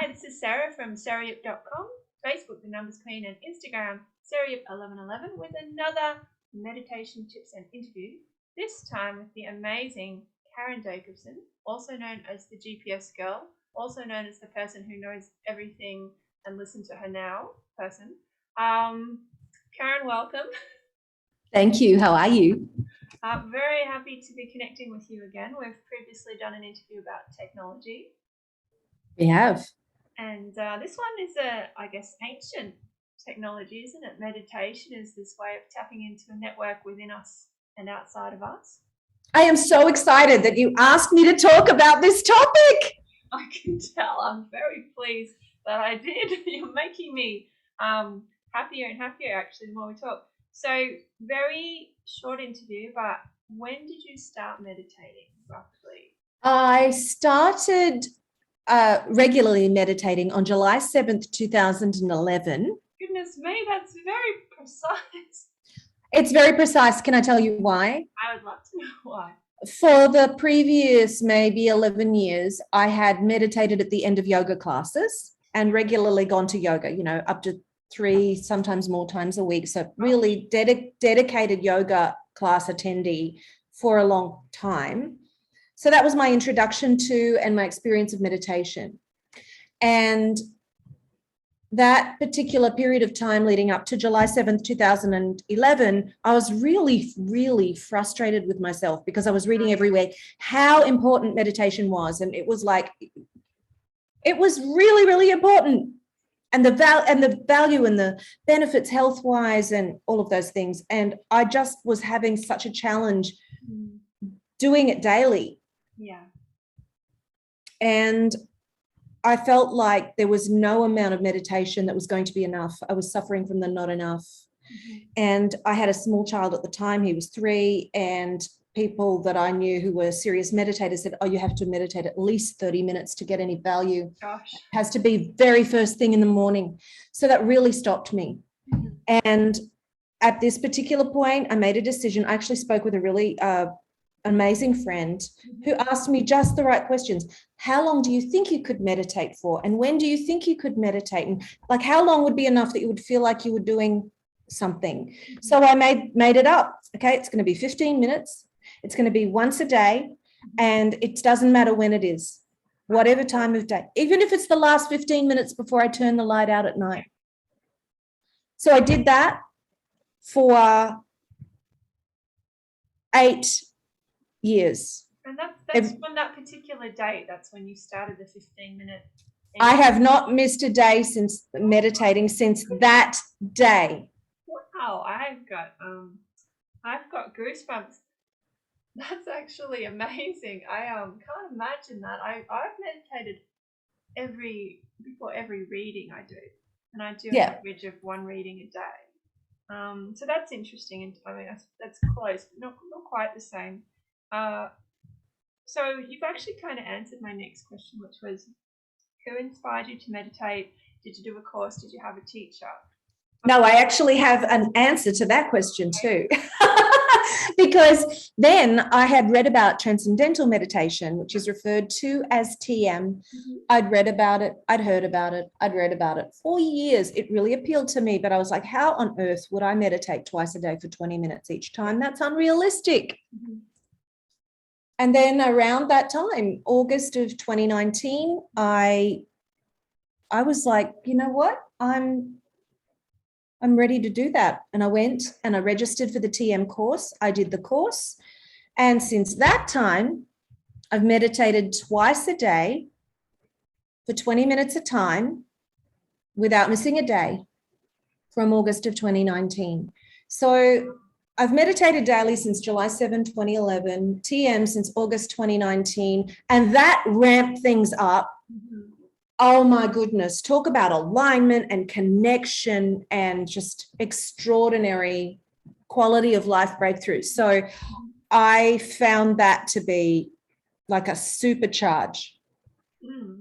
this is Sarah from sarayup.com, Facebook, The Numbers Queen, and Instagram, sarayup1111, with another meditation tips and interview, this time with the amazing Karen Jacobsen, also known as the GPS girl, also known as the person who knows everything and listen to her now person. Karen, welcome. Thank you. How are you? Very happy to be connecting with you again. We've previously done an interview about technology. We have. And this one is I guess, ancient technology, isn't it? Meditation is this way of tapping into a network within us and outside of us. I am so excited that you asked me to talk about this topic. I can tell. I'm very pleased that I did. You're making me happier and happier, actually, the more we talk. So, very short interview, but when did you start meditating, roughly? I started regularly meditating on July 7th, 2011. Goodness me, that's very precise. It's very precise. Can I tell you why? I would love to know why. For the previous maybe 11 years, I had meditated at the end of yoga classes and regularly gone to yoga, up to 3, sometimes more times a week. So really dedicated yoga class attendee for a long time. So that was my introduction to and my experience of meditation. And that particular period of time leading up to July 7th, 2011, I was really, really frustrated with myself because I was reading everywhere how important meditation was. And it was like, it was really, really important. And the value and the benefits health-wise and all of those things. And I just was having such a challenge doing it daily. Yeah. And I felt like there was no amount of meditation that was going to be enough. I was suffering from the not enough. And I had a small child at the time. He was 3, and people that I knew who were serious meditators said, oh, you have to meditate at least 30 minutes to get any value. Gosh. It has to be very first thing in the morning. So that really stopped me. And at this particular point, I made a decision. I actually spoke with a really amazing friend who asked me just the right questions. How long do you think you could meditate for? And when do you think you could meditate? And like, how long would be enough that you would feel like you were doing something? So I made it up. Okay, it's going to be 15 minutes. It's going to be once a day. And it doesn't matter when it is, whatever time of day, even if it's the last 15 minutes before I turn the light out at night. So I did that for 8 years. And that's from that particular date. That's when you started the 15-minute. I have not missed a day since meditating since that day. Wow, I've got goosebumps. That's actually amazing. I can't imagine that. I've meditated before every reading I do, and I do an average of 1 reading a day. So that's interesting, and I mean that's close, but not quite the same. So you've actually kind of answered my next question, which was, who inspired you to meditate? Did you do a course? Did you have a teacher? No, I actually have an answer to that question too. Because then I had read about transcendental meditation, which is referred to as TM. I'd read about it. I'd heard about it. I'd read about it for years. It really appealed to me, but I was like, how on earth would I meditate twice a day for 20 minutes each time? That's unrealistic. And then around that time, August of 2019, I was like, you know what? I'm ready to do that. And I went and I registered for the TM course. I did the course. And since that time, I've meditated twice a day for 20 minutes a time without missing a day from August of 2019. So I've meditated daily since July 7, 2011, TM since August 2019, and that ramped things up. Oh my goodness, talk about alignment and connection and just extraordinary quality of life breakthroughs. So I found that to be like a supercharge.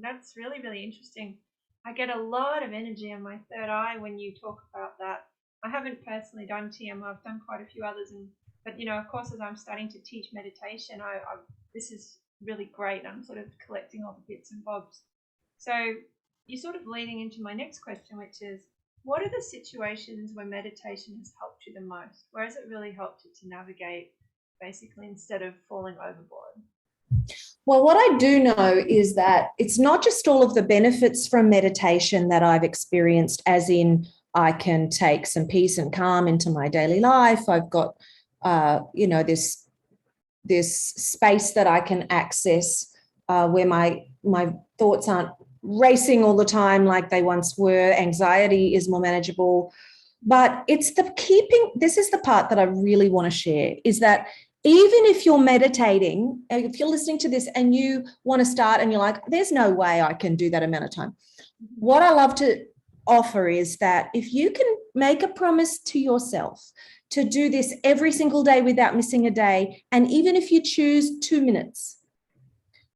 That's really, really interesting. I get a lot of energy on my third eye when you talk about that. I haven't personally done TM. I've done quite a few others, but of course, as I'm starting to teach meditation, this is really great. I'm sort of collecting all the bits and bobs. So you're sort of leading into my next question, which is, what are the situations where meditation has helped you the most? Where has it really helped you to navigate, basically, instead of falling overboard? Well, what I do know is that it's not just all of the benefits from meditation that I've experienced, as in I can take some peace and calm into my daily life. I've got, this space that I can access where my thoughts aren't racing all the time like they once were. Anxiety is more manageable. But it's this is the part that I really want to share, is that even if you're meditating, if you're listening to this and you want to start and you're like, there's no way I can do that amount of time. What I love to offer is that if you can make a promise to yourself to do this every single day without missing a day, and even if you choose 2 minutes,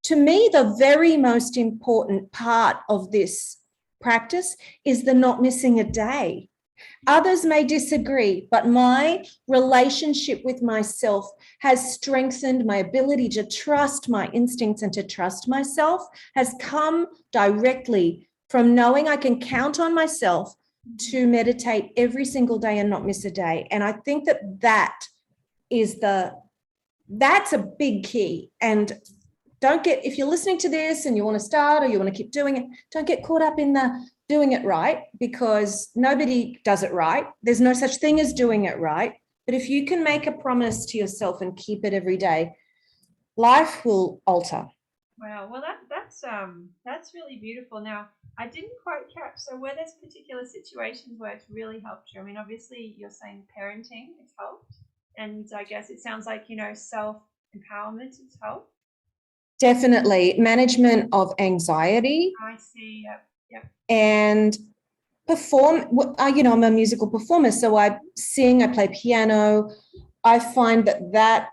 to me, the very most important part of this practice is the not missing a day. Others may disagree, but my relationship with myself has strengthened. My ability to trust my instincts and to trust myself has come directly from knowing I can count on myself to meditate every single day and not miss a day. And I think that's a big key. And if you're listening to this and you want to start or you want to keep doing it, don't get caught up in the doing it right, because nobody does it right. There's no such thing as doing it right. But if you can make a promise to yourself and keep it every day, life will alter. Wow, well that's really beautiful. Now, I didn't quite catch. So, were there particular situations where it's really helped you? I mean, obviously, you're saying parenting has helped, and I guess it sounds like self-empowerment has helped. Definitely, management of anxiety. I see. Yep. And I'm a musical performer, so I sing, I play piano. I find that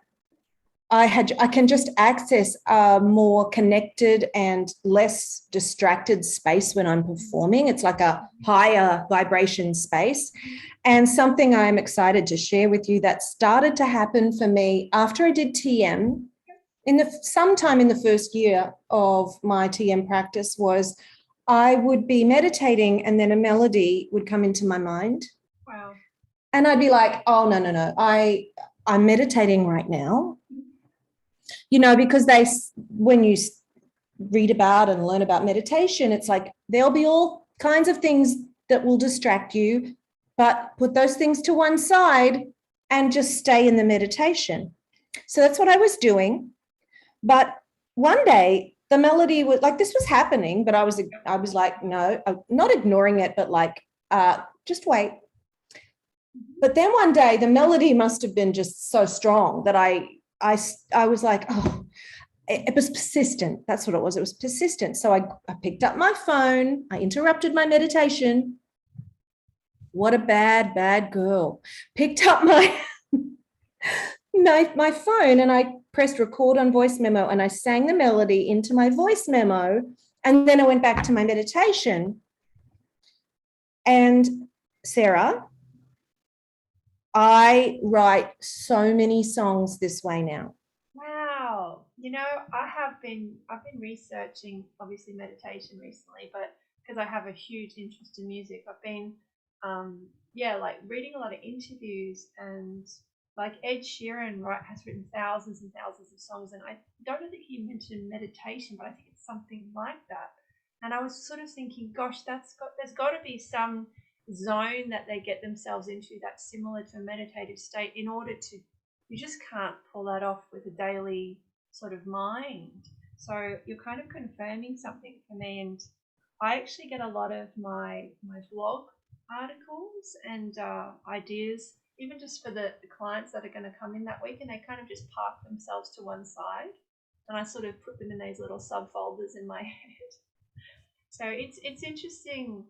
I can just access a more connected and less distracted space when I'm performing. It's like a higher vibration space. And something I'm excited to share with you that started to happen for me after I did TM sometime in the first year of my TM practice was I would be meditating and then a melody would come into my mind. Wow. And I'd be like, oh, no, I'm meditating right now. Because when you read about and learn about meditation, it's like there'll be all kinds of things that will distract you, but put those things to one side and just stay in the meditation. So that's what I was doing. But one day the melody was like, this was happening, but I was like, no, not ignoring it, but like, just wait. But then one day the melody must have been just so strong that I was like, oh, it was persistent. That's what it was. It was persistent. So I picked up my phone. I interrupted my meditation. What a bad girl. Picked up my phone and I pressed record on voice memo and I sang the melody into my voice memo. And then I went back to my meditation. And Sarah, I write so many songs this way now. Wow. I've been researching obviously meditation recently, but because I have a huge interest in music, I've been reading a lot of interviews, and like Ed Sheeran has written thousands and thousands of songs, and I don't know that he mentioned meditation, but I think it's something like that. And I was sort of thinking, gosh, there's got to be some zone that they get themselves into that's similar to a meditative state in order to, you just can't pull that off with a daily sort of mind. So you're kind of confirming something for me, and I actually get a lot of my blog articles and ideas, even just for the clients that are going to come in that week, and they kind of just park themselves to one side, and I sort of put them in these little subfolders in my head. So it's interesting.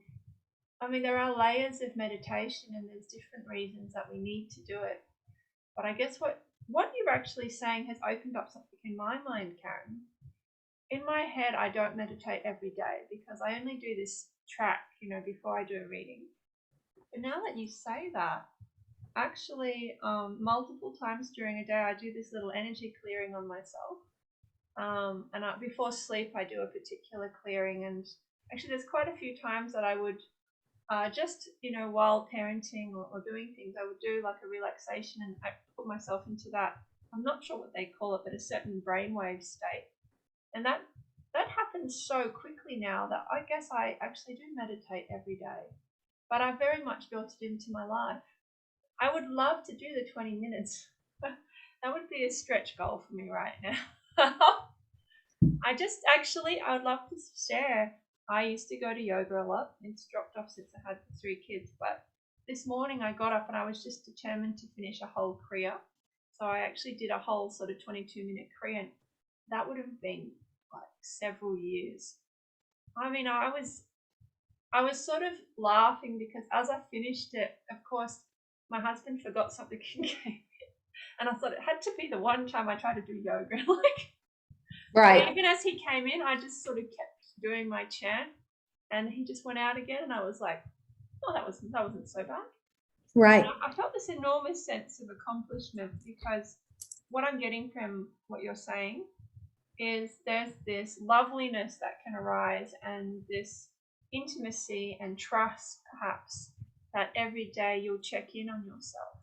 I mean, there are layers of meditation, and there's different reasons that we need to do it. But I guess what you're actually saying has opened up something in my mind, Karen. In my head, I don't meditate every day because I only do this track, before I do a reading. But now that you say that, actually, multiple times during a day, I do this little energy clearing on myself. Before sleep, I do a particular clearing, and actually, there's quite a few times that I would just, while parenting or doing things, I would do like a relaxation and I put myself into that. I'm not sure what they call it, but a certain brainwave state. And that happens so quickly now that I guess I actually do meditate every day. But I very much built it into my life. I would love to do the 20 minutes. That would be a stretch goal for me right now. I would love to share. I used to go to yoga a lot. It's dropped off since I had 3 kids. But this morning I got up and I was just determined to finish a whole Kriya. So I actually did a whole sort of 22-minute Kriya. And that would have been like several years. I mean, I was sort of laughing because as I finished it, of course, my husband forgot something and came in. And I thought it had to be the one time I tried to do yoga. Right. Even as he came in, I just sort of kept doing my chant, and he just went out again, and I was like, "Oh, that wasn't so bad." Right. And I felt this enormous sense of accomplishment because what I'm getting from what you're saying is there's this loveliness that can arise and this intimacy and trust, perhaps, that every day you'll check in on yourself.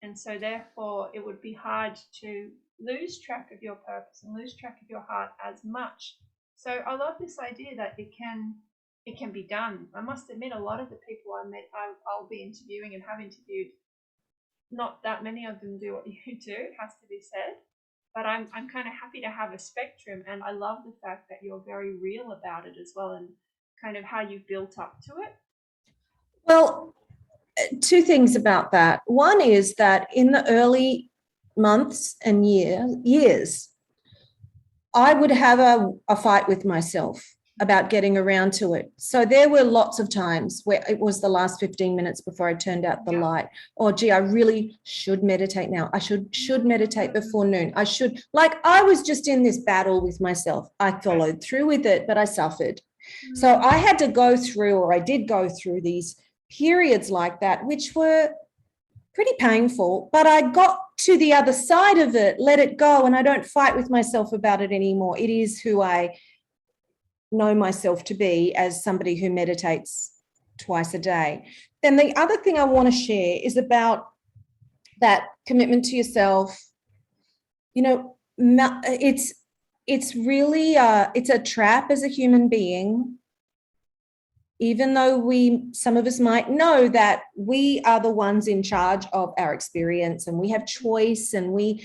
And so therefore it would be hard to lose track of your purpose and lose track of your heart as much. So I love this idea that it can be done. I must admit, a lot of the people I'll be interviewing and have interviewed, not that many of them do what you do, it has to be said. But I'm kind of happy to have a spectrum, and I love the fact that you're very real about it as well, and kind of how you've built up to it. Well, 2 things about that. One is that in the early months and years, I would have a fight with myself about getting around to it. So there were lots of times where it was the last 15 minutes before I turned out the light. Or, gee, I really should meditate now. I should meditate before noon. I was just in this battle with myself. I followed through with it, but I suffered. So I had to go through, or I did go through these periods like that, which were pretty painful, but I got to the other side of it, let it go, and I don't fight with myself about it anymore. It is who I know myself to be as somebody who meditates twice a day. Then the other thing I want to share is about that commitment to yourself. It's really it's a trap as a human being. Even though some of us might know that we are the ones in charge of our experience and we have choice and we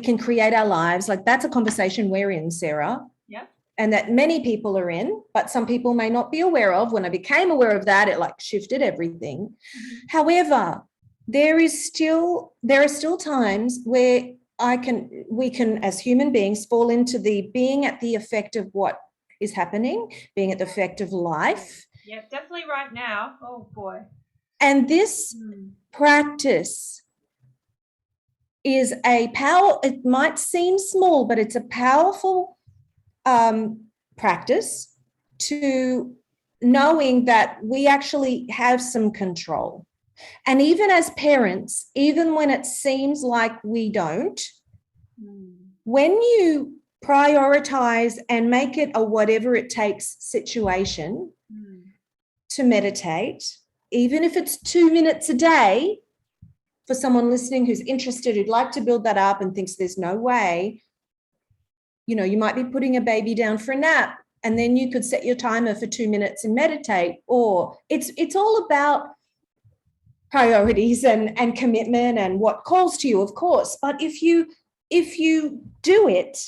can create our lives. Like, that's a conversation we're in, Sarah. Yeah. And that many people are in, but some people may not be aware of. When I became aware of that, it shifted everything. Mm-hmm. However, there are still times where we can as human beings fall into the being at the effect of what is happening, being at the effect of life. Yeah, definitely right now. Oh boy. And this practice is it might seem small, but it's a powerful practice to knowing that we actually have some control. And even as parents, even when it seems like we don't, when you prioritize and make it a whatever it takes situation to meditate, even if it's 2 minutes a day, for someone listening who's interested, who'd like to build that up and thinks there's no way, you might be putting a baby down for a nap, and then you could set your timer for 2 minutes and meditate. Or it's all about priorities and commitment and what calls to you, of course. But if you do it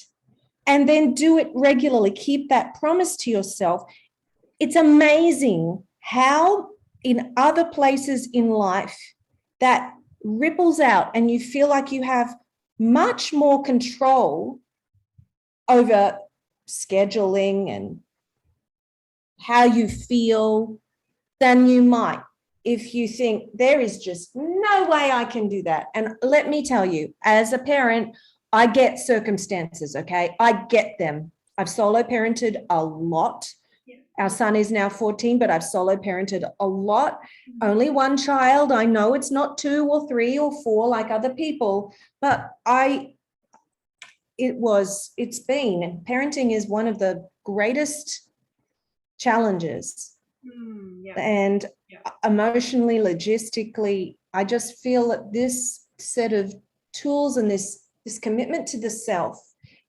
and then do it regularly, keep that promise to yourself, it's amazing how in other places in life that ripples out and you feel like you have much more control over scheduling and how you feel than you might if you think there is just no way I can do that. And let me tell you, as a parent, I get circumstances, okay? I get them. I've solo parented a lot. Our son is now 14, but I've solo parented a lot. Only one child. I know it's not 2 or 3 or 4 like other people, but parenting is one of the greatest challenges. Yeah. And emotionally, logistically, I just feel that this set of tools and this commitment to the self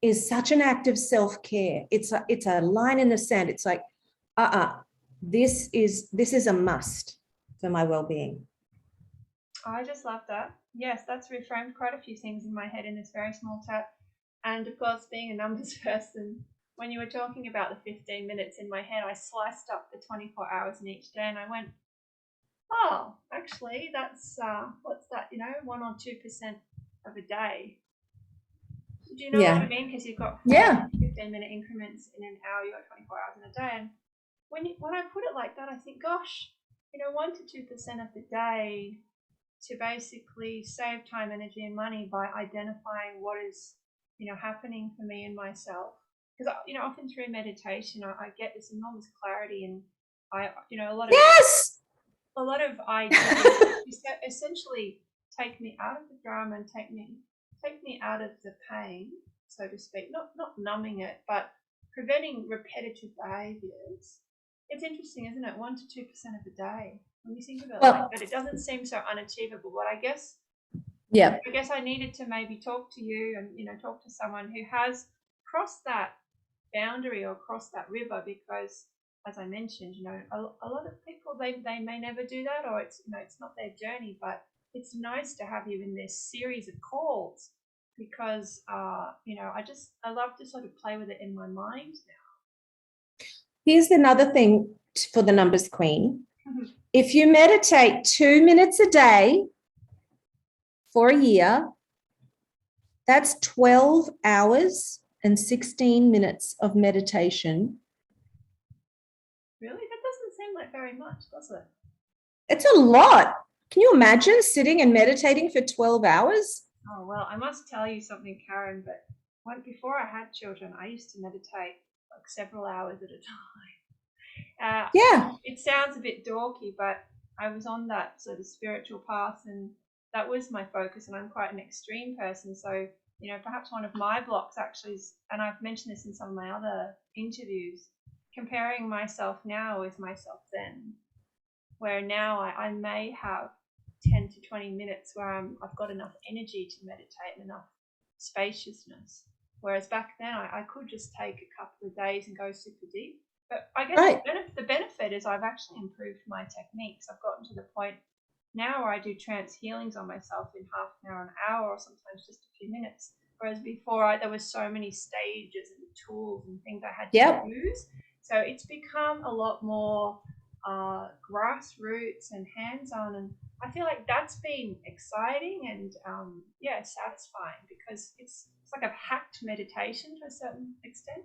is such an act of self-care. It's a line in the sand. It's like, this is a must for my well-being. I just love that. Yes, that's reframed quite a few things in my head in this very small chat. And of course, being a numbers person, when you were talking about the 15 minutes in my head, I sliced up the 24 hours in each day and I went, oh, actually, that's, what's that, 1 or 2% of a day. Do you know what I mean? Because you've got 15-minute increments in an hour, you've got 24 hours in a day. And when I put it like that, I think, gosh, 1 to 2% of the day to basically save time, energy, and money by identifying what is, happening for me and myself. Because, often through meditation, I get this enormous clarity, and a lot of ideas essentially take me out of the drama and take me out of the pain, so to speak. Not numbing it, but preventing repetitive behaviors. It's interesting, isn't it? 1 to 2% of the day. When you think of it like that, it doesn't seem so unachievable. But I guess I needed to maybe talk to you and talk to someone who has crossed that boundary or crossed that river, because, as I mentioned, a lot of people they may never do that, or it's it's not their journey. But it's nice to have you in this series of calls because I love to sort of play with it in my mind now. Here's another thing for the numbers queen. If you meditate 2 minutes a day for a year, that's 12 hours and 16 minutes of meditation. Really? That doesn't seem like very much, does it? It's a lot. Can you imagine sitting and meditating for 12 hours? Oh, well, I must tell you something, Karen, but before I had children, I used to meditate like several hours at a time. It sounds a bit dorky, but I was on that sort of spiritual path, and that was my focus, and I'm quite an extreme person. So, perhaps one of my blocks actually is, and I've mentioned this in some of my other interviews, comparing myself now with myself then, where now I may have 10 to 20 minutes where I've got enough energy to meditate and enough spaciousness. Whereas back then I could just take a couple of days and go super deep. But I guess the benefit is I've actually improved my techniques. I've gotten to the point now where I do trance healings on myself in half an hour, an hour, or sometimes just a few minutes. Whereas before there was so many stages and tools and things I had to use. So it's become a lot more grassroots and hands-on, and I feel like that's been exciting and satisfying, because it's like I've hacked meditation to a certain extent.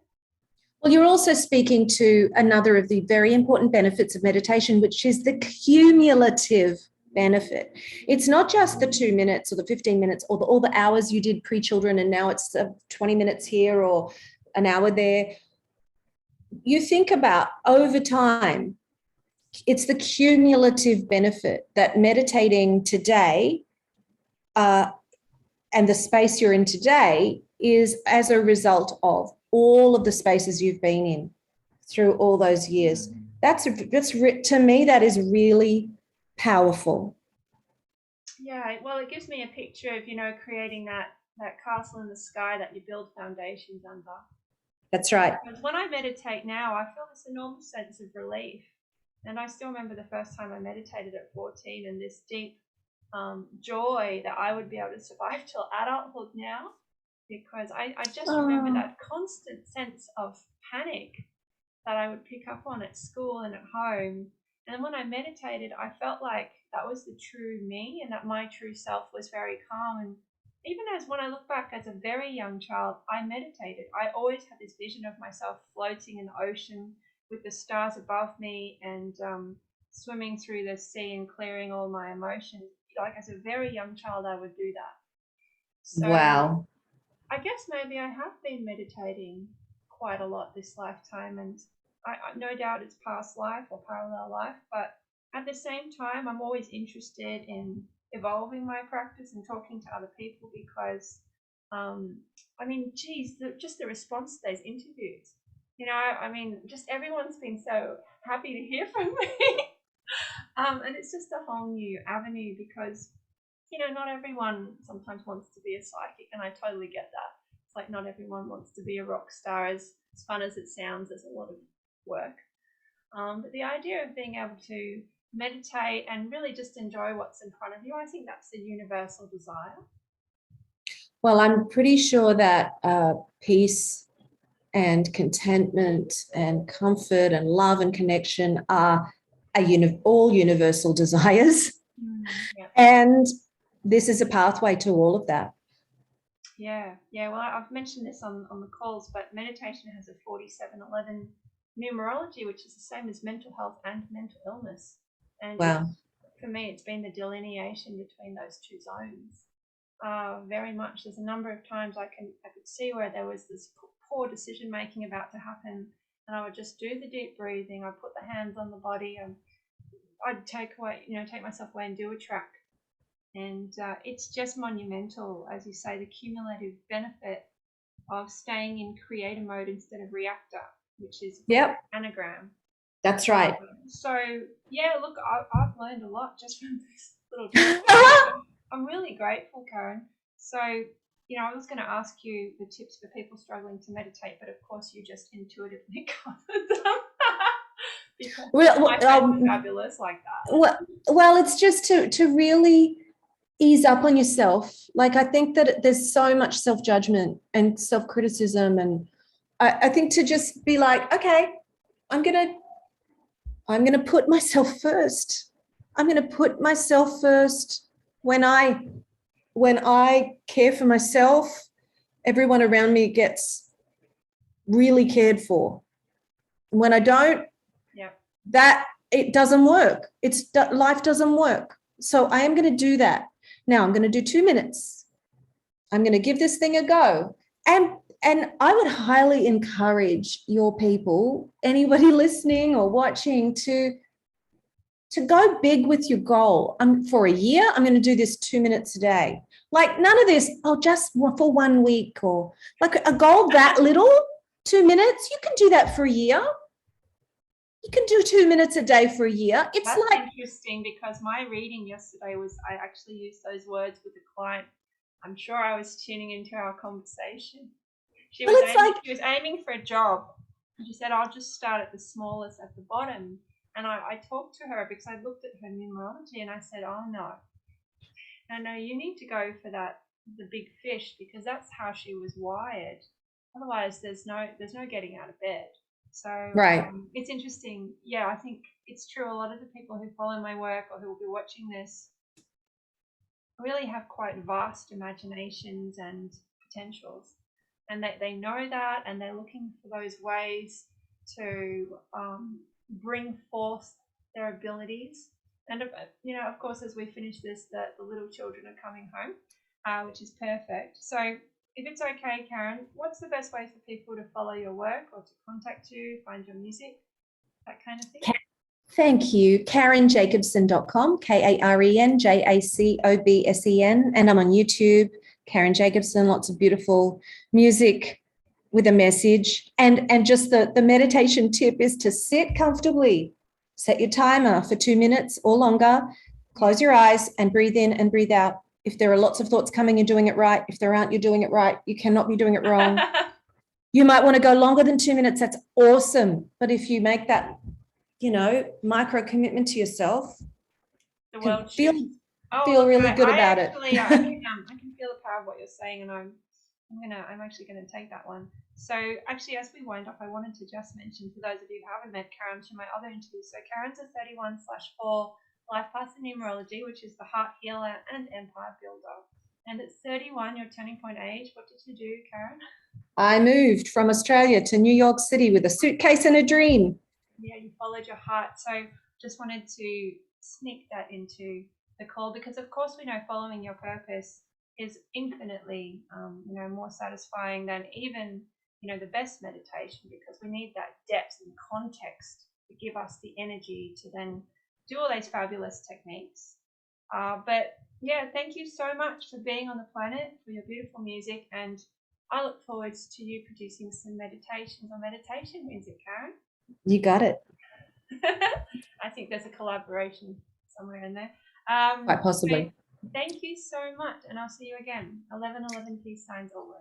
Well, you're also speaking to another of the very important benefits of meditation, which is the cumulative benefit. It's not just the 2 minutes or the 15 minutes or all the hours you did pre-children and now it's 20 minutes here or an hour there. You think about over time, it's the cumulative benefit that meditating today and the space you're in today is as a result of all of the spaces you've been in through all those years. That's to me, that is really powerful. Yeah, well, it gives me a picture of, creating that castle in the sky that you build foundations under. That's right. Because when I meditate now, I feel this enormous sense of relief. And I still remember the first time I meditated at 14 and this deep joy that I would be able to survive till adulthood now, because I just remember that constant sense of panic that I would pick up on at school and at home. And then when I meditated, I felt like that was the true me and that my true self was very calm. And even as when I look back as a very young child, I meditated. I always had this vision of myself floating in the ocean with the stars above me and swimming through the sea and clearing all my emotions. Like as a very young child, I would do that. So wow. I guess maybe I have been meditating quite a lot this lifetime, and I no doubt it's past life or parallel life, but at the same time, I'm always interested in evolving my practice and talking to other people, because, just the response to those interviews, I mean, just everyone's been so happy to hear from me. And it's just a whole new avenue because, not everyone sometimes wants to be a psychic, and I totally get that. It's like not everyone wants to be a rock star. As fun as it sounds, there's a lot of work. But the idea of being able to meditate and really just enjoy what's in front of you, I think that's a universal desire. Well, I'm pretty sure that peace and contentment and comfort and love and connection are all universal desires. Yeah. And this is a pathway to all of that. Yeah. Well, I've mentioned this on the calls, but meditation has a 4711 numerology, which is the same as mental health and mental illness. And wow. For me, it's been the delineation between those two zones. Very much. There's a number of times I could see where there was this poor decision making about to happen, and I would just do the deep breathing. I'd put the hands on the body, and I'd take myself away and do a track. And it's just monumental, as you say, the cumulative benefit of staying in creator mode instead of reactor, which is anagram. That's right. So yeah, look, I've learned a lot just from this little. I'm really grateful, Karen. So, I was going to ask you the tips for people struggling to meditate, but of course you just intuitively covered them. Fabulous like that. Well, it's just to really ease up on yourself. Like, I think that there's so much self-judgment and self-criticism, and I think to just be like, okay, I'm gonna put myself first. I'm gonna put myself first. When I care for myself, everyone around me gets really cared for. When I don't, that it doesn't work. Life doesn't work. So I am going to do that. Now I'm going to do 2 minutes. I'm going to give this thing a go. And I would highly encourage your people, anybody listening or watching, to go big with your goal. For a year, I'm going to do this 2 minutes a day. Like, none of this, just for 1 week, or like a goal that little, 2 minutes. You can do that for a year. You can do 2 minutes a day for a year. That's like interesting, because my reading yesterday was, I actually used those words with a client. I'm sure I was tuning into our conversation. She was aiming for a job. She said, I'll just start at the smallest, at the bottom. And I talked to her because I looked at her numerology and I said, oh no, you need to go for the big fish, because that's how she was wired. Otherwise, there's no getting out of bed. So right. It's interesting. Yeah, I think it's true. A lot of the people who follow my work or who will be watching this really have quite vast imaginations and potentials, and they know that, and they're looking for those ways to bring forth their abilities. And of course, as we finish this, the little children are coming home, which is perfect. So if it's okay, Karen, what's the best way for people to follow your work or to contact you, find your music, that kind of thing? Thank you. KarenJacobsen.com, KarenJacobsen. And I'm on YouTube, Karen Jacobsen, lots of beautiful music with a message. And just the meditation tip is to sit comfortably. Set your timer for 2 minutes or longer. Close your eyes and breathe in and breathe out. If there are lots of thoughts coming, you're doing it right. If there aren't, you're doing it right. You cannot be doing it wrong. You might want to go longer than 2 minutes. That's awesome. But if you make that, micro commitment to yourself, the world feel really good about it. I can feel the power of what you're saying, and I'm actually gonna take that one. So actually, as we wind up, I wanted to just mention, for those of you who haven't met Karen, to my other interviews. So Karen's a 31/4 life path in numerology, which is the heart healer and empire builder. And at 31, your turning point age, what did you do, Karen? I moved from Australia to New York City with a suitcase and a dream. Yeah, you followed your heart. So just wanted to sneak that into the call, because of course we know following your purpose is infinitely more satisfying than even the best meditation, because we need that depth and context to give us the energy to then do all those fabulous techniques. But yeah, thank you so much for being on the planet, for your beautiful music, and I look forward to you producing some meditations or meditation music, Karen. You got it. I think there's a collaboration somewhere in there. Quite possibly. Thank you so much, and I'll see you again. 1111 peace signs always.